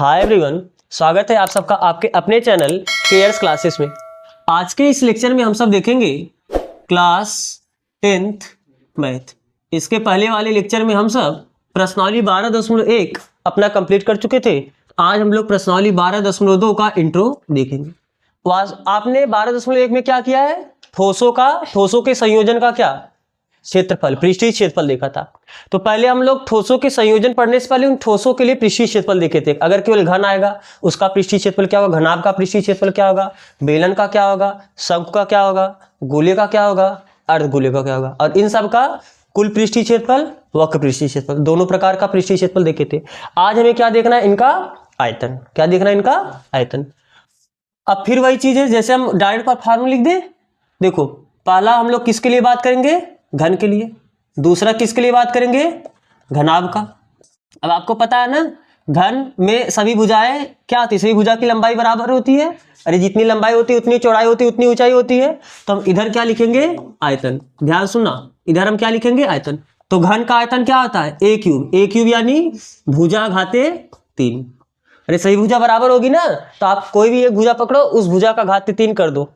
Hi everyone, स्वागत है आप सबका आपके अपने चैनल केयर्स क्लासेस में। आज के इस लेक्चर में हम सब देखेंगे क्लास 10th मैथ। इसके पहले वाले लेक्चर में हम सब प्रश्नावली 12.1 अपना कंप्लीट कर चुके थे। आज हम लोग प्रश्नावली 12.2 का इंट्रो देखेंगे। आपने 12.1 में क्या किया है? ठोसों के संयोजन का क्या क्षेत्रफल, पृष्ठीय क्षेत्रफल देखा था। तो पहले हम लोग ठोसों के संयोजन पढ़ने से पहले उन ठोसों के लिए पृष्ठीय क्षेत्रफल देखे थे। अगर केवल घन आएगा उसका पृष्ठीय क्षेत्रफल क्या होगा, घनाभ का पृष्ठीय क्षेत्रफल क्या होगा, बेलन का क्या होगा, शंकु का क्या होगा, गोले का क्या होगा, अर्धगोले का क्या होगा, और इन सब का कुल पृष्ठीय क्षेत्रफल, वक्र पृष्ठीय क्षेत्रफल, दोनों प्रकार का पृष्ठीय क्षेत्रफल देखे थे। आज हमें क्या देखना है? इनका आयतन। क्या देखना है? इनका आयतन। अब फिर वही चीज है, जैसे हम डायरेक्ट पर फार्मूला लिख दे। देखो, पहला हम लोग किसके लिए बात करेंगे? घन के लिए। दूसरा किसके लिए बात करेंगे? घनाभ का। अब आपको पता है ना, घन में सभी भुजाएं क्या होती है? सभी भुजा की लंबाई बराबर होती है। अरे जितनी लंबाई होती है उतनी चौड़ाई होती है, उतनी ऊंचाई होती है। तो हम इधर क्या लिखेंगे? आयतन। ध्यान सुनना, इधर हम क्या लिखेंगे? आयतन। तो घन का आयतन क्या होता है? ए क्यूब। ए क्यूब यानी भुजा घाते 3। अरे सही भुजा बराबर होगी ना, तो आप कोई भी एक भुजा पकड़ो, उस भुजा का घाते 3 कर दो,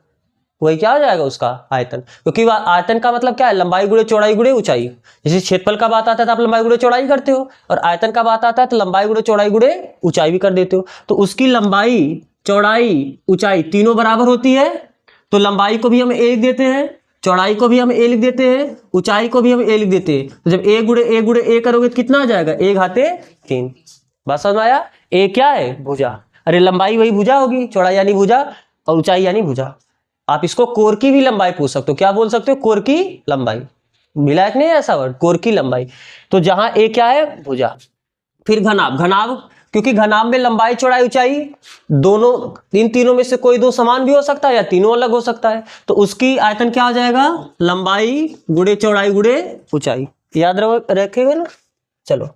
वही क्या हो जाएगा? उसका आयतन। क्योंकि आयतन का मतलब क्या है? लंबाई गुणे चौड़ाई गुणे ऊंचाई। जैसे क्षेत्रफल का बात आता है तो आप लंबाई गुणे चौड़ाई करते हो, और आयतन का बात आता है तो लंबाई गुणे चौड़ाई गुणे ऊंचाई भी कर देते हो। तो उसकी लंबाई, चौड़ाई, ऊंचाई तीनों बराबर होती है। तो लंबाई को भी हम ए लिख देते हैं, चौड़ाई को भी हम ए लिख देते हैं, ऊंचाई को भी हम ए लिख देते हैं। तो जब ए गुणे ए करोगे तो कितना आ जाएगा? ए घाते 3। बात समझ में आया? ए क्या है? भुजा। अरे लंबाई वही भुजा होगी, चौड़ाई यानी भुजा और ऊंचाई यानी भुजा। आप इसको कोर की भी लंबाई पूछ सकते हो। क्या बोल सकते हो? कोर की लंबाई। मिला कि नहीं ऐसा वर्ड? कोर की लंबाई। तो जहां ए क्या है? भुजा। फिर घनाभ। घनाभ क्योंकि घनाभ में लंबाई चौड़ाई ऊंचाई दोनों, इन तीनों में से कोई दो समान भी हो सकता है या तीनों अलग हो सकता है। तो उसकी आयतन क्या हो जाएगा? लंबाई गुणे चौड़ाई गुणे ऊंचाई। याद रखेगा ना? चलो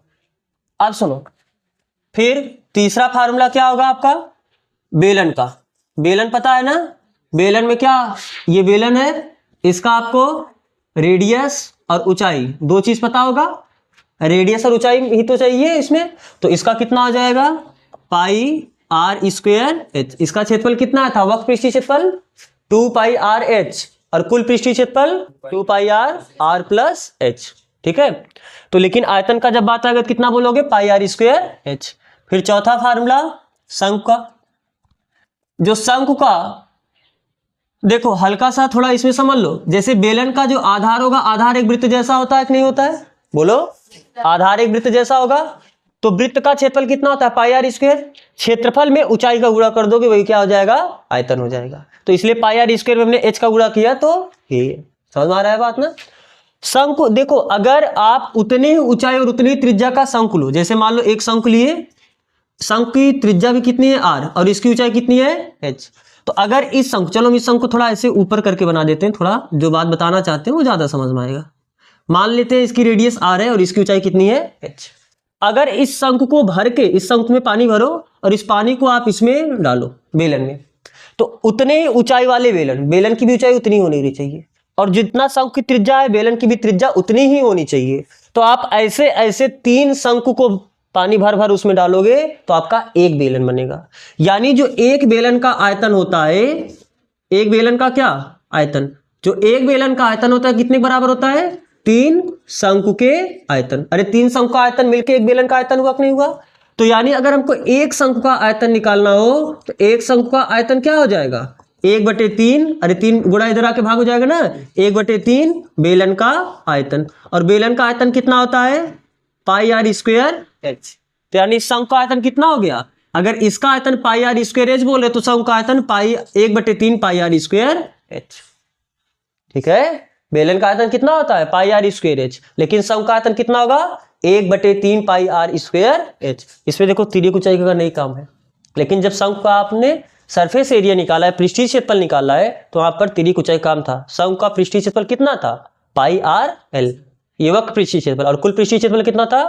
अब सुनो, फिर तीसरा फार्मूला क्या होगा आपका? बेलन का। बेलन पता है ना? बेलन में क्या, ये बेलन है, इसका आपको रेडियस और ऊंचाई दो चीज पता होगा। रेडियस और ऊंचाई ही तो चाहिए इसमें। तो इसका कितना हो जाएगा? पाई आर स्क्वायर एच। इसका क्षेत्रफल कितना था? वक्र पृष्ठीय क्षेत्रफल 2 पाई आर एच, और कुल पृष्ठीय क्षेत्रफल 2 पाई आर प्लस एच। ठीक है। तो लेकिन आयतन का जब बात आएगा तो कितना बोलोगे? पाई आर स्क्वायर एच। फिर चौथा फार्मूला शंकु का। जो शंकु का, देखो हल्का सा थोड़ा इसमें समझ लो। जैसे बेलन का जो आधार होगा, आधार एक वृत्त जैसा होता है कि नहीं होता है? बोलो, आधार एक वृत्त जैसा होगा। तो वृत्त का क्षेत्रफल कितना होता है? पाई आर स्क्वायर। क्षेत्रफल में ऊंचाई का गुणा कर दोगे, वही क्या हो जाएगा? आयतन हो जाएगा। तो इसलिए पाई आर स्क्वायर में हमने एच का गुणा किया, तो ये समझ में आ रहा है बात ना? शंकु देखो, अगर आप उतनी ही ऊंचाई और उतनी त्रिज्या का शंकु लो, जैसे मान लो एक शंकु लिए, शंकु की त्रिज्या भी कितनी है? आर, और इसकी ऊंचाई कितनी है? एच। तो अगर इस शंकु, चलो हम इस शंकु को थोड़ा ऐसे ऊपर करके बना देते हैं, थोड़ा जो बात बताना चाहते हैं वो ज्यादा समझ में आएगा। मान लेते हैं इसकी रेडियस आर है और इसकी ऊंचाई कितनी है? एच। अगर इस शंकु को भर के, इस शंकु में पानी भरो और इस पानी को आप इसमें डालो बेलन में, तो उतने ही ऊंचाई वाले बेलन की भी ऊंचाई उतनी होनी चाहिए, और जितना शंकु की त्रिज्या है बेलन की भी त्रिज्या उतनी ही होनी चाहिए। तो आप ऐसे ऐसे 3 शंकु को पानी भर भर उसमें डालोगे तो आपका एक बेलन बनेगा। यानी जो एक बेलन का आयतन होता है, एक बेलन का क्या आयतन, जो एक बेलन का आयतन होता है कितने बराबर होता है? 3 शंकु के आयतन। अरे 3 शंकु का आयतन मिलके एक बेलन का आयतन हुआ कि नहीं हुआ? तो यानी अगर हमको एक शंकु का आयतन निकालना हो तो एक शंकु का आयतन क्या हो जाएगा? 1/3। अरे 3 गुणा इधर आके भाग हो जाएगा ना, 1/3 बेलन का आयतन। और बेलन का आयतन कितना होता है? पाई आर स्क्वायर एच। तो यानी शंकु का आयतन कितना हो गया? अगर इसका आयतन पाई आर स्क्वायर एच बोले तो शंकु का आयतन 1/3 पाई आर स्क्वायर एच। ठीक है। बेलन का आयतन कितना होता है? पाई आर स्क्वायर एच। लेकिन शंकु का आयतन कितना होगा? 1/3 पाई आर स्क्वायर एच। इसमें देखो तिर्यक ऊंचाई का नहीं काम है, लेकिन जब शंकु का आपने सरफेस एरिया निकाला है, पृष्ठीय क्षेत्रफल निकाला है, तो वहां पर तिर्यक ऊंचाई काम था। शंकु का पृष्ठीय क्षेत्रफल कितना था? पाई आर एल। ये वक्र पृष्ठीय क्षेत्रफल, और कुल पृष्ठीय क्षेत्रफल कितना था?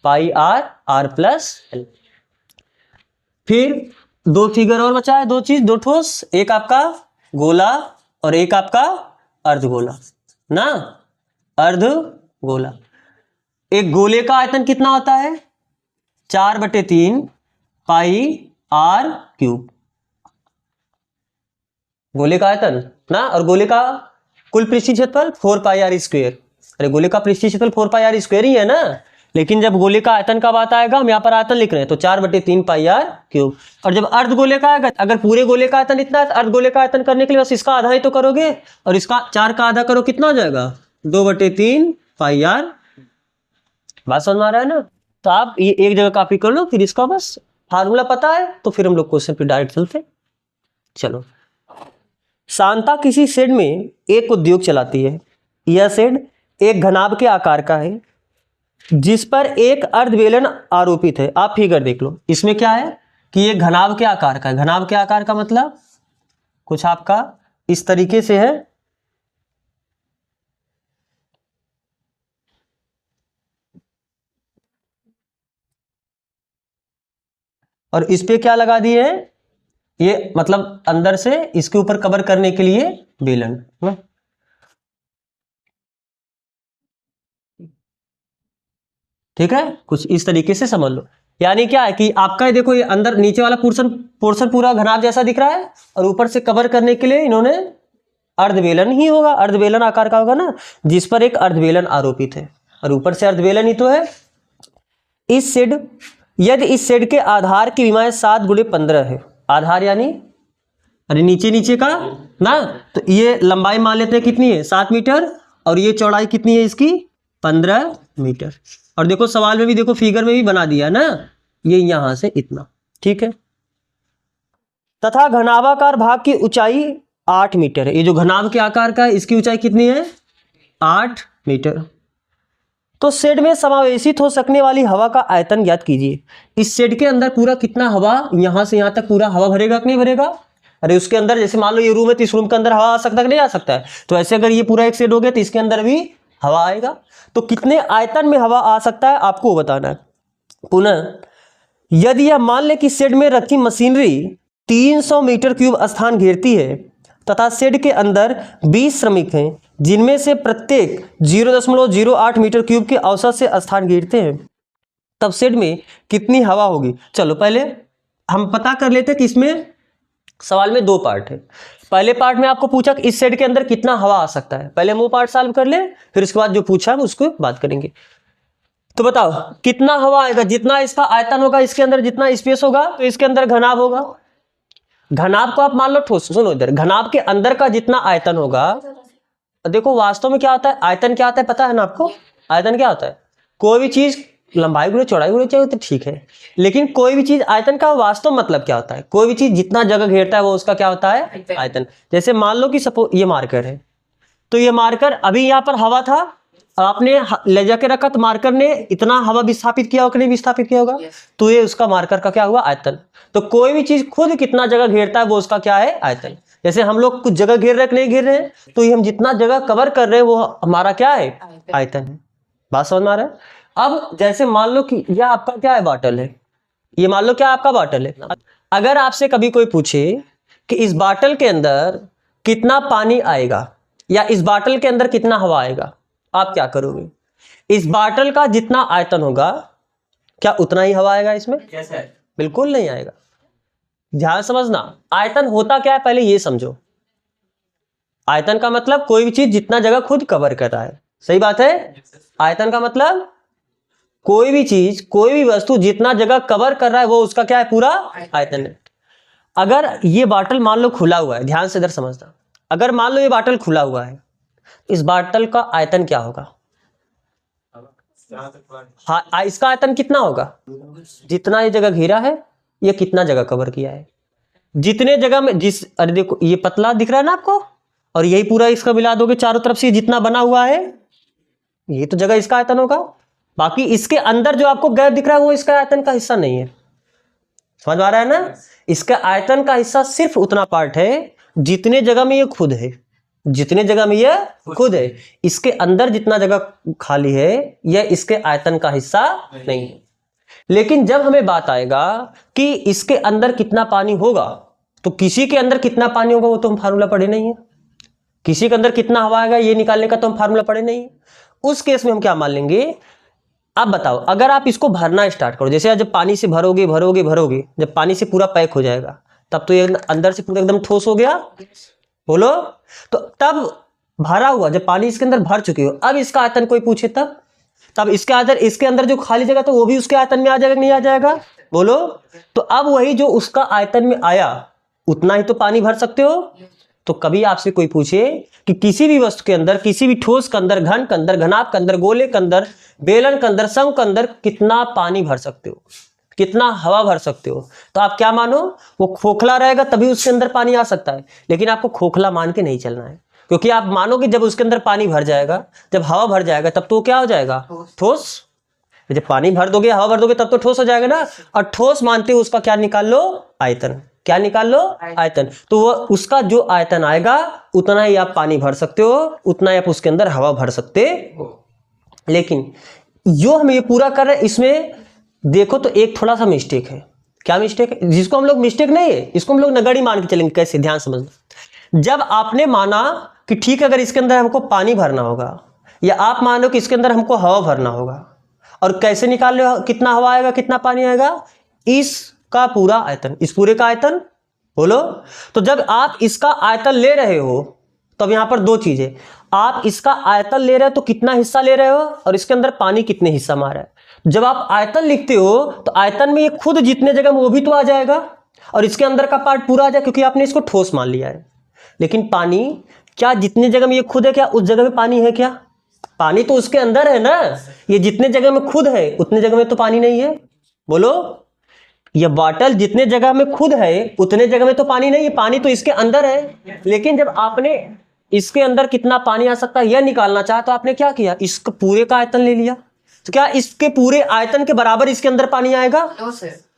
पाई आर प्लस एल। फिर दो फिगर और बचा है, दो चीज, दो ठोस, एक आपका गोला और एक आपका अर्धगोला ना। अर्धगोला, एक गोले का आयतन कितना होता है? 4/3 पाई आर क्यूब। गोले का आयतन ना, और गोले का कुल पृष्ठीय क्षेत्रफल 4 पाई आर स्क्वायर। अरे गोले का पृष्ठीय क्षेत्रफल 4 पाई आर स्क्वायर ही है ना, लेकिन जब गोले का आयतन का बात आएगा, हम यहाँ पर आयतन लिख रहे हैं तो 4/3 पाई आर क्यूब। और जब अर्ध गोले का आएगा, अगर पूरे गोले का आयतन इतना है तो अर्ध गोले का आयतन करने के लिए बस इसका आधा ही तो करोगे, और इसका 4 का आधा करो, कितना हो जाएगा 2/3 पाई आर। बात समझ में आ रहा है ना। तो आप ये एक जगह कॉपी कर लो, फिर इसका बस फार्मूला पता है तो फिर हम लोग क्वेश्चन पे डायरेक्ट चलते। चलो, शांता किसी शेड में एक उद्योग चलाती है। यह शेड एक घनाभ के आकार का है जिस पर एक अर्धबेलन आरोपित है। आप फिगर देख लो, इसमें क्या है कि ये घनाभ के आकार का है। घनाभ के आकार का मतलब कुछ आपका इस तरीके से है, और इस पे क्या लगा दिए हैं, ये मतलब अंदर से इसके ऊपर कवर करने के लिए बेलन। ठीक है, कुछ इस तरीके से समझ लो। यानी क्या है कि आपका ये देखो, ये अंदर नीचे वाला पोर्शन पूरा घनाभ जैसा दिख रहा है, और ऊपर से कवर करने के लिए इन्होंने अर्धबेलन ही होगा, अर्धबेलन आकार का होगा ना, जिस पर एक अर्धबेलन आरोपित है, और ऊपर से अर्धबेलन ही तो है। इस शेड, यदि इस शेड के आधार की विमाएं 7x15 है। आधार यानी अरे नीचे नीचे का ना, तो ये लंबाई मान लेते हैं कितनी है 7 मीटर, और ये चौड़ाई कितनी है इसकी 15 मीटर। और देखो सवाल में भी देखो, फिगर में भी बना दिया ना, ये यहां से इतना। ठीक है, तथा घनाभाकार भाग की ऊंचाई 8 मीटर है। ये जो घनाभ के आकार का है इसकी ऊंचाई कितनी है 8 मीटर। तो शेड में समावेशित हो सकने वाली हवा का आयतन ज्ञात कीजिए। इस शेड के अंदर पूरा कितना हवा, यहां से यहां तक पूरा हवा भरेगा कि नहीं भरेगा। अरे उसके अंदर जैसे मान लो ये रूम है तो इस रूम के अंदर हवा आ सकता है कि नहीं आ सकता है, तो ऐसे अगर ये पूरा एक शेड हो गया तो इसके अंदर भी हवा आएगा। तो कितने आयतन में हवा आ सकता है आपको बताना है। पुनः यदि यह मान ले कि शेड में रखी मशीनरी 300 मीटर क्यूब स्थान घेरती है तथा शेड के अंदर 20 श्रमिक हैं जिनमें से प्रत्येक 0.08 मीटर क्यूब के औसत से स्थान घेरते हैं, तब शेड में कितनी हवा होगी। चलो पहले हम पता कर लेते हैं कि इसमें सवाल में 2 पार्ट है। पहले पार्ट में आपको पूछा कि इस शेड के अंदर कितना हवा आ सकता है, पहले हम वो पार्ट सॉल्व कर ले, फिर उसके बाद जो पूछा हम उसको बात करेंगे। तो बताओ कितना हवा आएगा, जितना इसका आयतन होगा, इसके अंदर जितना स्पेस होगा तो इसके अंदर घनाभ होगा। घनाभ को आप मान लो ठोस, सुनो इधर, घनाभ के अंदर का जितना आयतन होगा, देखो वास्तव में क्या होता है, आयतन क्या होता है पता है ना आपको। आयतन क्या होता है, कोई भी चीज लंबाई गुणे चौड़ाई गुणे चाहिए तो ठीक है, लेकिन कोई भी चीज आयतन का वास्तव मतलब क्या होता है, कोई भी चीज जितना जगह घेरता है वो उसका क्या होता है आयतन। जैसे मान लो कि सपोज ये मार्कर है, तो ये मार्कर अभी यहाँ पर हवा था, आपने ले जाके रखा तो मार्कर ने इतना हवा विस्थापित किया होगा कि नहीं विस्थापित किया होगा, तो ये उसका मार्कर का क्या हुआ आयतन। तो कोई भी चीज खुद कितना जगह घेरता है वो उसका क्या है आयतन। जैसे हम लोग कुछ जगह घेर रहे कि नहीं घेर रहे हैं, तो ये हम जितना जगह कवर कर रहे हैं वो हमारा क्या है आयतन है। बात समझ में आ रहा है। अब जैसे मान लो कि यह आपका क्या है बॉटल है, ये मान लो क्या आपका बॉटल है। अगर आपसे कभी कोई पूछे कि इस बॉटल के अंदर कितना पानी आएगा या इस बॉटल के अंदर कितना हवा आएगा, आप क्या करोगे। इस बॉटल का जितना आयतन होगा क्या उतना ही हवा आएगा इसमें? बिल्कुल नहीं आएगा। ध्यान समझना, आयतन होता क्या है पहले ये समझो। आयतन का मतलब कोई भी चीज जितना जगह खुद कवर कर रहा है, सही बात है। आयतन का मतलब कोई भी चीज, कोई भी वस्तु जितना जगह कवर कर रहा है वो उसका क्या है पूरा आयतन है। अगर ये बॉटल मान लो खुला हुआ है, ध्यान से इधर समझना, अगर मान लो ये बॉटल खुला हुआ है, इस बॉटल का आयतन क्या होगा। हाँ, इसका आयतन कितना होगा, जितना ये जगह घेरा है, ये कितना जगह कवर किया है, जितने जगह में जिस, अरे देखो ये पतला दिख रहा है ना आपको, और यही पूरा इसका मिला दोगे चारों तरफ से जितना बना हुआ है, ये तो जगह इसका आयतन होगा। बाकी इसके अंदर जो आपको गैप दिख रहा है वो इसका आयतन का हिस्सा नहीं है। समझ आ रहा है ना। इसका आयतन का हिस्सा सिर्फ उतना पार्ट है जितने जगह में ये खुद है, जितने जगह में ये खुद है। इसके अंदर जितना जगह खाली है यह इसके आयतन का हिस्सा नहीं है। लेकिन जब हमें बात आएगा कि इसके अंदर कितना पानी होगा, तो किसी के अंदर कितना पानी होगा वो तो हम फार्मूला पढ़े नहीं है। किसी के अंदर कितना हवा आएगा ये निकालने का तो हम फार्मूला पढ़े नहीं है। उस केस में हम क्या मान लेंगे, अब बताओ, अगर आप इसको भरना स्टार्ट करो, जैसे जब पानी से भरोगे भरोगे भरोगे, जब पानी से पूरा पैक हो जाएगा तब तो ये अंदर से पूरा एकदम ठोस हो गया, बोलो। तो तब भरा हुआ, जब पानी इसके अंदर भर चुके हो, अब इसका आयतन कोई पूछे तब इसके अंदर जो खाली जगह तो वो भी उसके आयतन में आ जाएगा, नहीं आ जाएगा, बोलो। तो अब वही जो उसका आयतन में आया उतना ही तो पानी भर सकते हो। तो कभी आपसे कोई पूछे कि किसी भी वस्तु के अंदर, किसी भी ठोस के अंदर, घन के अंदर, घनाभ के अंदर, गोले के अंदर, बेलन के अंदर, शंख के अंदर कितना पानी भर सकते हो, कितना हवा भर सकते हो, तो आप क्या मानो, वो खोखला रहेगा तभी उसके अंदर पानी आ सकता है। लेकिन आपको खोखला मान के नहीं चलना है, क्योंकि आप मानोगे जब उसके अंदर पानी भर जाएगा, जब हवा भर जाएगा तब तो क्या हो जाएगा, ठोस। जब पानी भर दोगे, हवा भर दोगे, तब तो ठोस हो जाएगा ना। और ठोस मानते हो उसका क्या निकाल लो, आयतन। क्या निकाल लो, आयतन। तो वो उसका जो आयतन आएगा उतना ही आप पानी भर सकते हो, उतना ही आप उसके अंदर हवा भर सकते हो। लेकिन जो हम ये पूरा कर रहे हैं, इसमें देखो तो एक थोड़ा सा मिस्टेक है। क्या मिस्टेक है, जिसको हम लोग मिस्टेक नहीं है, इसको हम लोग नगड़ी मान के चलेंगे। कैसे, ध्यान समझना। जब आपने माना कि ठीक है, अगर इसके अंदर हमको पानी भरना होगा, या आप मानो कि इसके अंदर हमको हवा भरना होगा, और कैसे निकाल रहे हो, कितना हवा आएगा कितना पानी आएगा, इसका पूरा आयतन, इस पूरे का आयतन, बोलो। तो जब आप इसका आयतन ले रहे हो, तब यहां पर दो चीजें, आप इसका आयतन ले रहे हो तो कितना हिस्सा ले रहे हो, और इसके अंदर पानी कितने हिस्सा मारा है। जब आप आयतन लिखते हो तो आयतन में ये खुद जितने जगह में वो भी तो आ जाएगा, और इसके अंदर का पार्ट पूरा आ जाएगा, क्योंकि आपने इसको ठोस मान लिया है। लेकिन पानी, क्या जितने जगह में ये खुद है, क्या उस जगह में पानी है? क्या पानी तो उसके अंदर है ना। ये जितने जगह में खुद है उतने जगह में तो पानी नहीं है, बोलो। ये बॉटल जितने जगह में खुद है उतने जगह में तो पानी नहीं है, पानी तो इसके अंदर है। लेकिन जब आपने इसके अंदर कितना पानी आ सकता है यह निकालना चाहा, तो आपने क्या किया, इसका पूरे का आयतन ले लिया। तो क्या इसके पूरे आयतन के बराबर इसके अंदर पानी आएगा?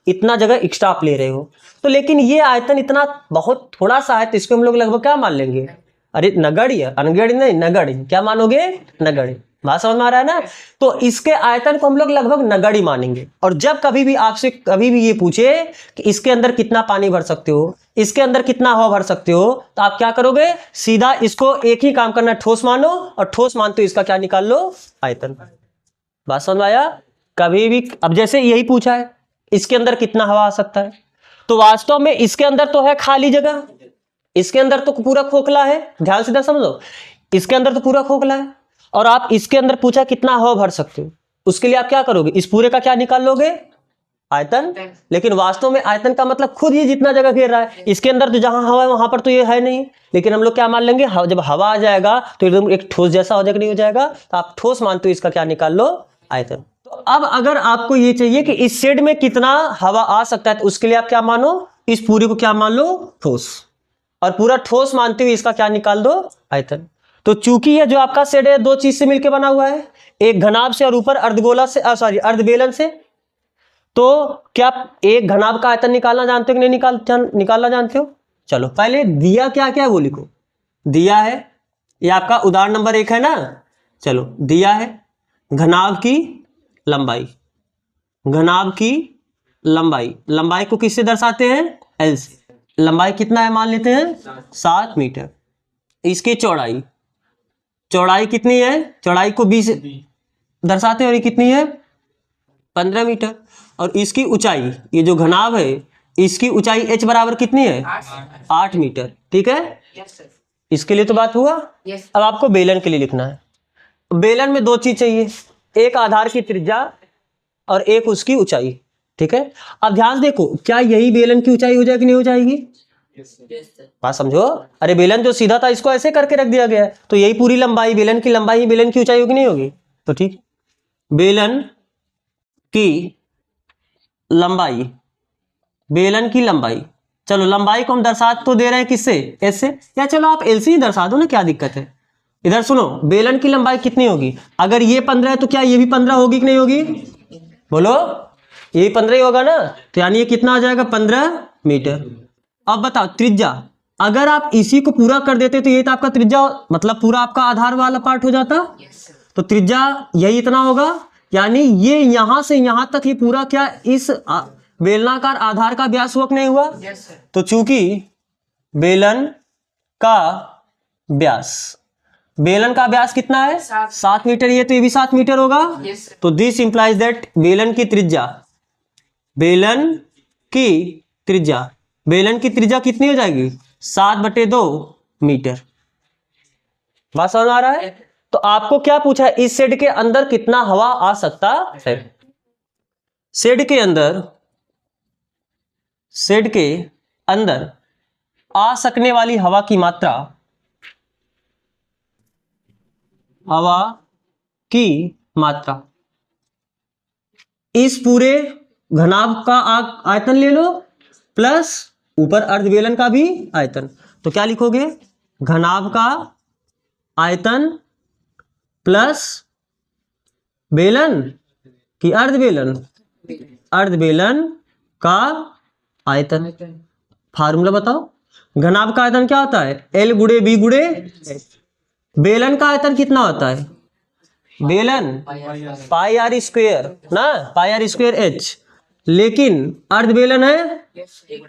इतना जगह एक्स्ट्रा आप ले रहे हो। तो लेकिन ये आयतन इतना बहुत थोड़ा सा है, तो इसको हम लोग लगभग क्या मान लेंगे, अरे नगड़ी है, अनगढ़ी नहीं, नगड़ी। क्या मानोगे, नगड़ी। बात समझ में आ रहा है ना। तो इसके आयतन को हम लोग लगभग नगड़ी मानेंगे। और जब कभी भी आपसे कभी भी ये पूछे कि इसके अंदर कितना पानी भर सकते हो, इसके अंदर कितना हवा भर सकते हो, तो आप क्या करोगे, सीधा इसको एक ही काम करना, ठोस मानो, और ठोस मानते हो इसका क्या निकाल लो, आयतन। बात समझ में आया। कभी भी अब जैसे यही पूछा है, इसके अंदर कितना हवा आ सकता है, तो वास्तव में इसके अंदर तो है खाली जगह, इसके अंदर तो पूरा खोखला है। ध्यान से समझो, इसके अंदर तो पूरा खोखला है, और आप इसके अंदर पूछा कितना हवा भर सकते हो, उसके लिए आप क्या करोगे, इस पूरे का क्या निकाल लोगे, आयतन। लेकिन वास्तव में आयतन का मतलब खुद ही जितना जगह घेर रहा है, इसके अंदर तो जहां हवा है वहां पर तो ये है नहीं। लेकिन हम लोग क्या मान लेंगे, जब हवा आ जाएगा तो एकदम एक ठोस जैसा हो जाएगा, नहीं हो जाएगा, तो आप ठोस मानते हो, इसका क्या निकाल लो, आयतन। तो अब अगर आपको ये चाहिए कि इस शेड में कितना हवा आ सकता है, तो उसके लिए आप क्या मानो, इस पूरे को क्या मान लो, ठोस। और पूरा ठोस मानते हुए इसका क्या निकाल दो, आयतन। तो चूंकि ये जो आपका शेड है दो चीज से मिलकर बना हुआ है, एक घनाभ से और ऊपर अर्धगोला से, अर्धबेलन से। तो क्या एक घनाभ का आयतन निकालना जानते हो कि नहीं निकालना जानते हो? चलो पहले दिया क्या क्या है वो लिखो। दिया है, ये आपका उदाहरण नंबर 1 है ना। चलो दिया है घनाभ की लंबाई, घनाभ की लंबाई, लंबाई को किससे दर्शाते हैं, एल से। लंबाई कितना है मान लेते हैं 7 मीटर। इसकी चौड़ाई, चौड़ाई कितनी है, चौड़ाई को 20 दर्शाते हैं, और ये कितनी है 15 मीटर। और इसकी ऊंचाई, ये जो घनाभ है इसकी ऊंचाई h बराबर कितनी है, 8 मीटर। ठीक है, इसके लिए तो बात हुआ। अब आपको बेलन के लिए लिखना है। बेलन में दो चीज चाहिए, एक आधार की त्रिज्या और एक उसकी ऊंचाई। ठीक है, अब ध्यान देखो, क्या यही बेलन की ऊंचाई हो जाएगी कि नहीं हो जाएगी? बात समझो। अरे बेलन जो सीधा था इसको ऐसे करके रख दिया गया है, तो यही पूरी लंबाई, बेलन की लंबाई ही बेलन की ऊंचाई होगी, नहीं होगी? तो ठीक, बेलन की लंबाई, बेलन की लंबाई। चलो लंबाई को हम दर्शा तो दे रहे हैं किससे, एस से, या चलो आप एल से ही दर्शा दो ना, क्या दिक्कत है। इधर सुनो, बेलन की लंबाई कितनी होगी, अगर ये 15 है तो क्या ये भी 15 होगी कि नहीं होगी, बोलो। ये 15 ही होगा ना, तो यानी ये कितना आ जाएगा, 15 मीटर। अब बताओ त्रिज्या, अगर आप इसी को पूरा कर देते तो ये तो आपका त्रिज्या, मतलब पूरा आपका आधार वाला पार्ट हो जाता। तो त्रिज्या यही इतना होगा, यानी ये यहां से यहां तक ये पूरा क्या इस बेलनाकार आधार का व्यास हुआ कि नहीं हुआ? तो चूंकि बेलन का व्यास बेलन का व्यास कितना है? 7 मीटर। ये तो ये भी 7 मीटर होगा। तो दिस इंप्लाइज दैट बेलन की त्रिज्या, बेलन की त्रिज्या कितनी हो जाएगी? 7/2 मीटर। बात समझ में आ रहा है? तो आपको क्या पूछा है, इस शेड के अंदर कितना हवा आ सकता है? शेड के अंदर आ सकने वाली हवा की मात्रा, इस पूरे घनाभ का आयतन ले लो प्लस ऊपर अर्धबेलन का भी आयतन। तो क्या लिखोगे? घनाभ का आयतन प्लस बेलन की अर्धबेलन का आयतन। फार्मूला बताओ। घनाभ का आयतन क्या होता है? L गुणे B गुणे H। बेलन का आयतन कितना होता है? बेलन पाई आर स्क्वायर ना, पाई आर स्क्वायर H। लेकिन अर्धबेलन है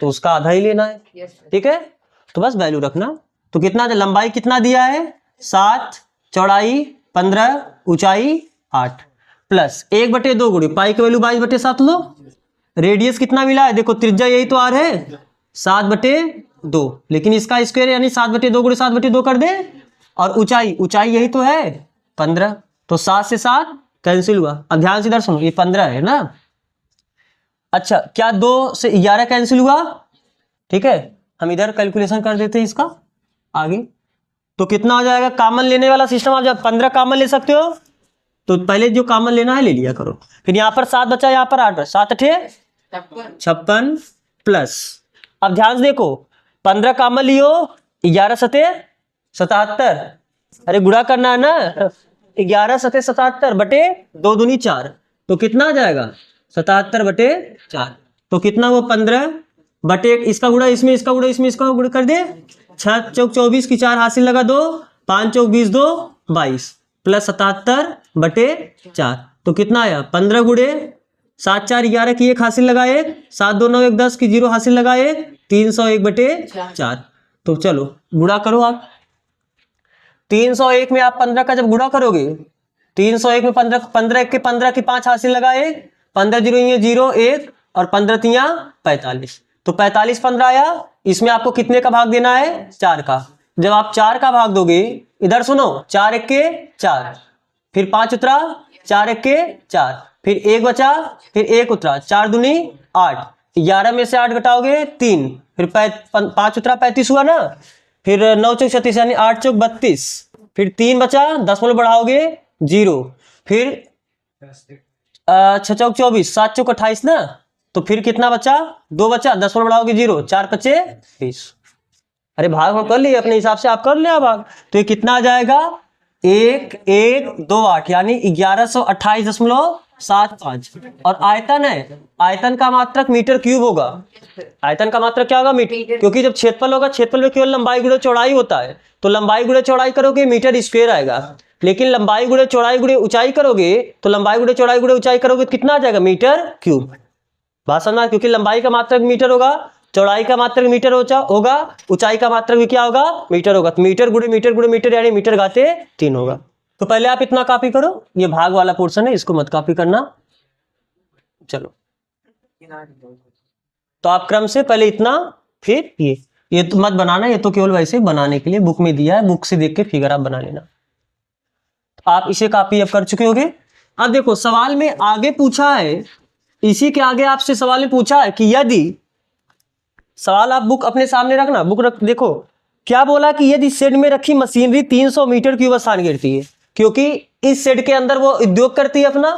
तो उसका आधा ही लेना है। ठीक है, तो बस वैल्यू रखना। तो कितना, लंबाई कितना दिया है? 7, चौड़ाई 15, ऊंचाई 8 प्लस 1/2 गुणे पाई की वैल्यू 22/7 लो। रेडियस कितना मिला है? देखो त्रिज्या यही तो आर है 7/2, लेकिन इसका स्क्वायर यानी 7/2 गुणे 7/2 कर दे। और ऊंचाई यही तो है 15। तो 7 से 7 कैंसिल हुआ। अब ध्यान से इधर सुनो, ये 15 है ना। अच्छा, क्या 2 से 11 कैंसिल हुआ? ठीक है, हम इधर कैलकुलेशन कर देते हैं इसका आगे। तो कितना हो जाएगा? कॉमन लेने वाला सिस्टम आप जब 15 कॉमन ले सकते हो, तो पहले जो कॉमन लेना है ले लिया करो। फिर यहाँ पर 7 बचा, यहाँ पर 8 बचा, 7 × 56 प्लस, अब ध्यान से देखो, 15 कॉमन लियो, 11 × 7 = 77। अरे गुणा करना है ना, 11 × 7 = 77 बटे 2 दूनी 4। तो कितना आ जाएगा? 77/4। तो कितना हुआ? 15 बटे इसका गुणा इसमें, इसका गुणा इसमें, इसका गुणा कर दे। 6 चौक 24 की 4 हासिल लगा 2, 5 चौक 20, 2 22 प्लस 77/4। तो कितना आया? 15 गुणे 7 4 11 की 1 हासिल लगा 1, 7 2 9 1 10 की 0 हासिल लगा 1, 301/4। तो चलो गुणा करो आप। 301 में आप 15 का जब गुणा करोगे, 301 में 15 1 के 15 की 5 हासिल लगा 1, 15 0 0 1 और 15 3 45। तो 45 15 आया। इसमें आपको कितने का भाग देना है? 4 का। जब आप 4 का भाग दोगे, इधर सुनो, 4 1 के 4, फिर 5 उतरा, 4 1 के 4, फिर 1 बचा, फिर 1 उतरा, 4 दूनी 8, 11 में से 8 घटाओगे 3, फिर 5 उतरा 35 हुआ ना, फिर 9 चौक 36 यानी 8 चौक 32, फिर 3 बचा, 10 बढ़ाओगे 0, फिर 6 चौक 24, 7 चौक 28 ना, तो फिर कितना बचा? 2 बचा, 10 बढ़ाओगे 0, 4 5 20। अरे भाग हम कर लिए अपने हिसाब से, आप कर ले भाग। तो ये कितना आ जाएगा? 1 1 2 8 यानी 1128.75। और आयतन है, आयतन का मात्रक मीटर क्यूब होगा। आयतन का मात्रक क्या होगा? मीटर, क्योंकि जब क्षेत्रफल होगा, क्षेत्रफल में केवल लंबाई गुणे चौड़ाई होता है। तो लंबाई गुणे चौड़ाई करोगे मीटर स्क्वायर आएगा, लेकिन लंबाई गुणे चौड़ाई गुणे ऊंचाई करोगे तो लंबाई गुणे चौड़ाई गुणे ऊंचाई करोगे कितना आ जाएगा? Metre cube. बात समझना, क्योंकि लंबाई का मात्रक मीटर होगा, चौड़ाई का मात्रक मीटर होगा, ऊंचाई का मात्रक भी क्या होगा? मीटर होगा। तो मीटर गुणे मीटर यानी मीटर घाते 3 होगा। तो पहले आप इतना कॉपी करो, ये भाग वाला पोर्शन है, इसको मत कॉपी करना। चलो, तो आप क्रम से पहले इतना, फिर ये तो मत बनाना, ये तो केवल वैसे बनाने के लिए बुक में दिया है, बुक से देख के फिगर आप बना लेना। तो आप इसे कॉपी अब कर चुके होगे। अब देखो सवाल में आगे पूछा है, इसी के आगे आपसे सवाल में पूछा है कि यदि, सवाल आप बुक अपने सामने रखना, बुक रख, देखो क्या बोला कि यदि शेड में रखी मशीनरी 300 मीटर क्यूब स्थान घेरती है, क्योंकि इस शेड के अंदर वो उद्योग करती है अपना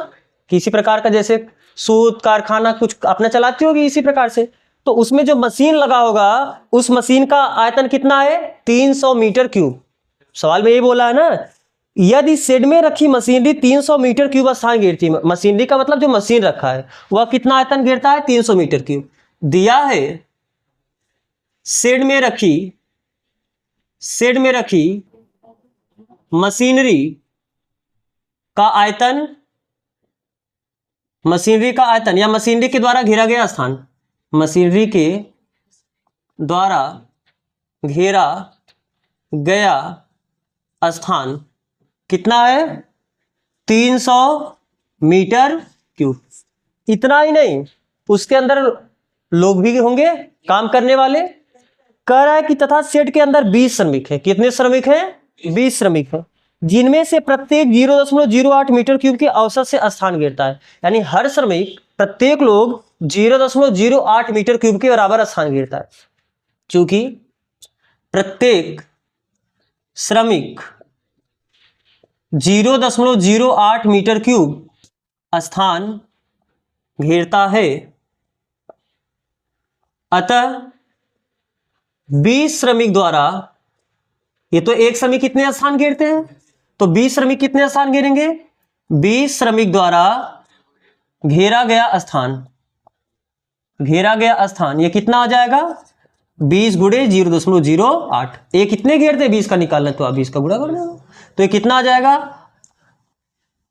किसी प्रकार का, जैसे सूत कारखाना कुछ अपना चलाती होगी इसी प्रकार से। तो उसमें जो मशीन लगा होगा, उस मशीन का आयतन कितना है? 300 मीटर क्यूब। सवाल में ये बोला है ना, यदि शेड में रखी मशीनरी 300 मीटर क्यूब स्थान घेरती है, मशीनरी का मतलब जो मशीन रखा है वह कितना आयतन घेरता है? 300 मीटर क्यूब। दिया है शेड में रखी मशीनरी का आयतन, या मशीनरी के द्वारा घेरा गया स्थान, मशीनरी के द्वारा घेरा गया स्थान कितना है 300 मीटर क्यूब। इतना ही नहीं, उसके अंदर लोग भी होंगे काम करने वाले। कह रहा है कि तथा शेड के अंदर 20 श्रमिक है। कितने श्रमिक हैं 20 श्रमिक हैं, जिनमें से प्रत्येक 0.08 मीटर क्यूब के औसत से स्थान घेरता है। यानी हर श्रमिक प्रत्येक लोग 0.08 मीटर क्यूब के बराबर स्थान घेरता है। क्योंकि प्रत्येक श्रमिक 0.08 मीटर क्यूब स्थान घेरता है, अतः 20 श्रमिक द्वारा, ये तो एक श्रमिक कितने स्थान घेरते हैं, तो 20 श्रमिक कितने स्थान घेरेंगे, 20 श्रमिक द्वारा घेरा गया स्थान ये कितना आ जाएगा 20 गुणे 0.08। ये कितने घेरते 20 का निकालना, तो आप 20 का गुणा कर देना, तो ये कितना आ जाएगा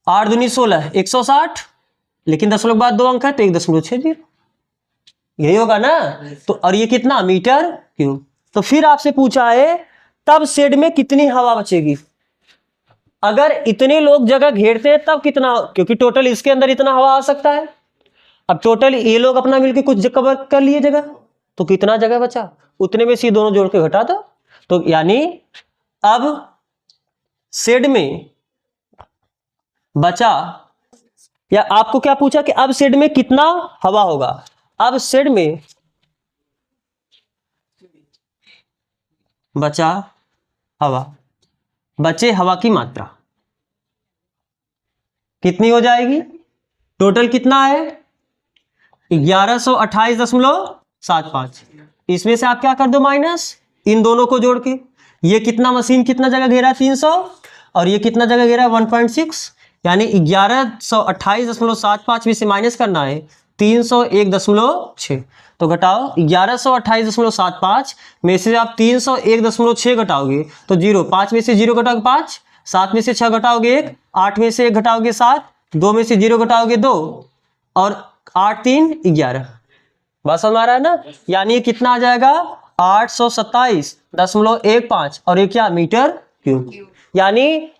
8 दूनी 16 160, लेकिन दशमलव के बाद 2 अंक है तो 1.60 यही होगा ना। तो और ये कितना मीटर क्यूब। तो फिर आपसे पूछा है तब शेड में कितनी हवा बचेगी। अगर इतने लोग जगह घेरते हैं तब कितना, क्योंकि टोटल इसके अंदर इतना हवा आ सकता है। अब टोटल ये लोग अपना मिलकर कुछ कवर कर लिए जगह, तो कितना जगह बचा, उतने में से दोनों जोड़ के घटा दो। तो यानी अब शेड में बचा, या आपको क्या पूछा कि अब शेड में कितना हवा होगा। अब शेड में बचा हवा, बचे हवा की मात्रा कितनी हो जाएगी, टोटल कितना है 1128.75। इसमें से आप क्या कर दो माइनस, इन दोनों को जोड़ के। ये कितना मशीन कितना जगह घेरा है 300, और ये कितना जगह घेरा है 1.6, यानी 1128.75 में से माइनस करना है 301.6। तो घटाओ 1128.75 में से आप 301.6 घटाओगे तो 0, 5 में से 0 घटाओगे 5, 7 में से 6 घटाओगे 1, 8 में से 1 घटाओगे 7, 2 में से 0 घटाओगे 2, और 8 3 11। बस हमारा है ना। यानी ये कितना आ जाएगा 827.15, और ये क्या मीटर क्यूब। यानी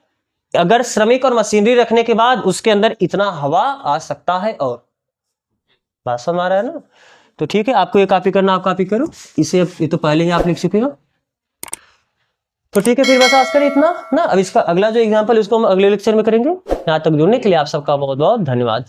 अगर श्रमिक और मशीनरी रखने के बाद उसके अंदर इतना हवा आ सकता है। और बस हमारा है ना। तो ठीक है, आपको ये कॉपी करना आप कॉपी करो, इसे ये तो पहले ही आप लिख चुके हो। तो ठीक है, फिर बस आज करें इतना ना। अब इसका अगला जो एग्जांपल उसको हम अगले लेक्चर में करेंगे। यहाँ तक जुड़ने के लिए आप सबका बहुत बहुत धन्यवाद।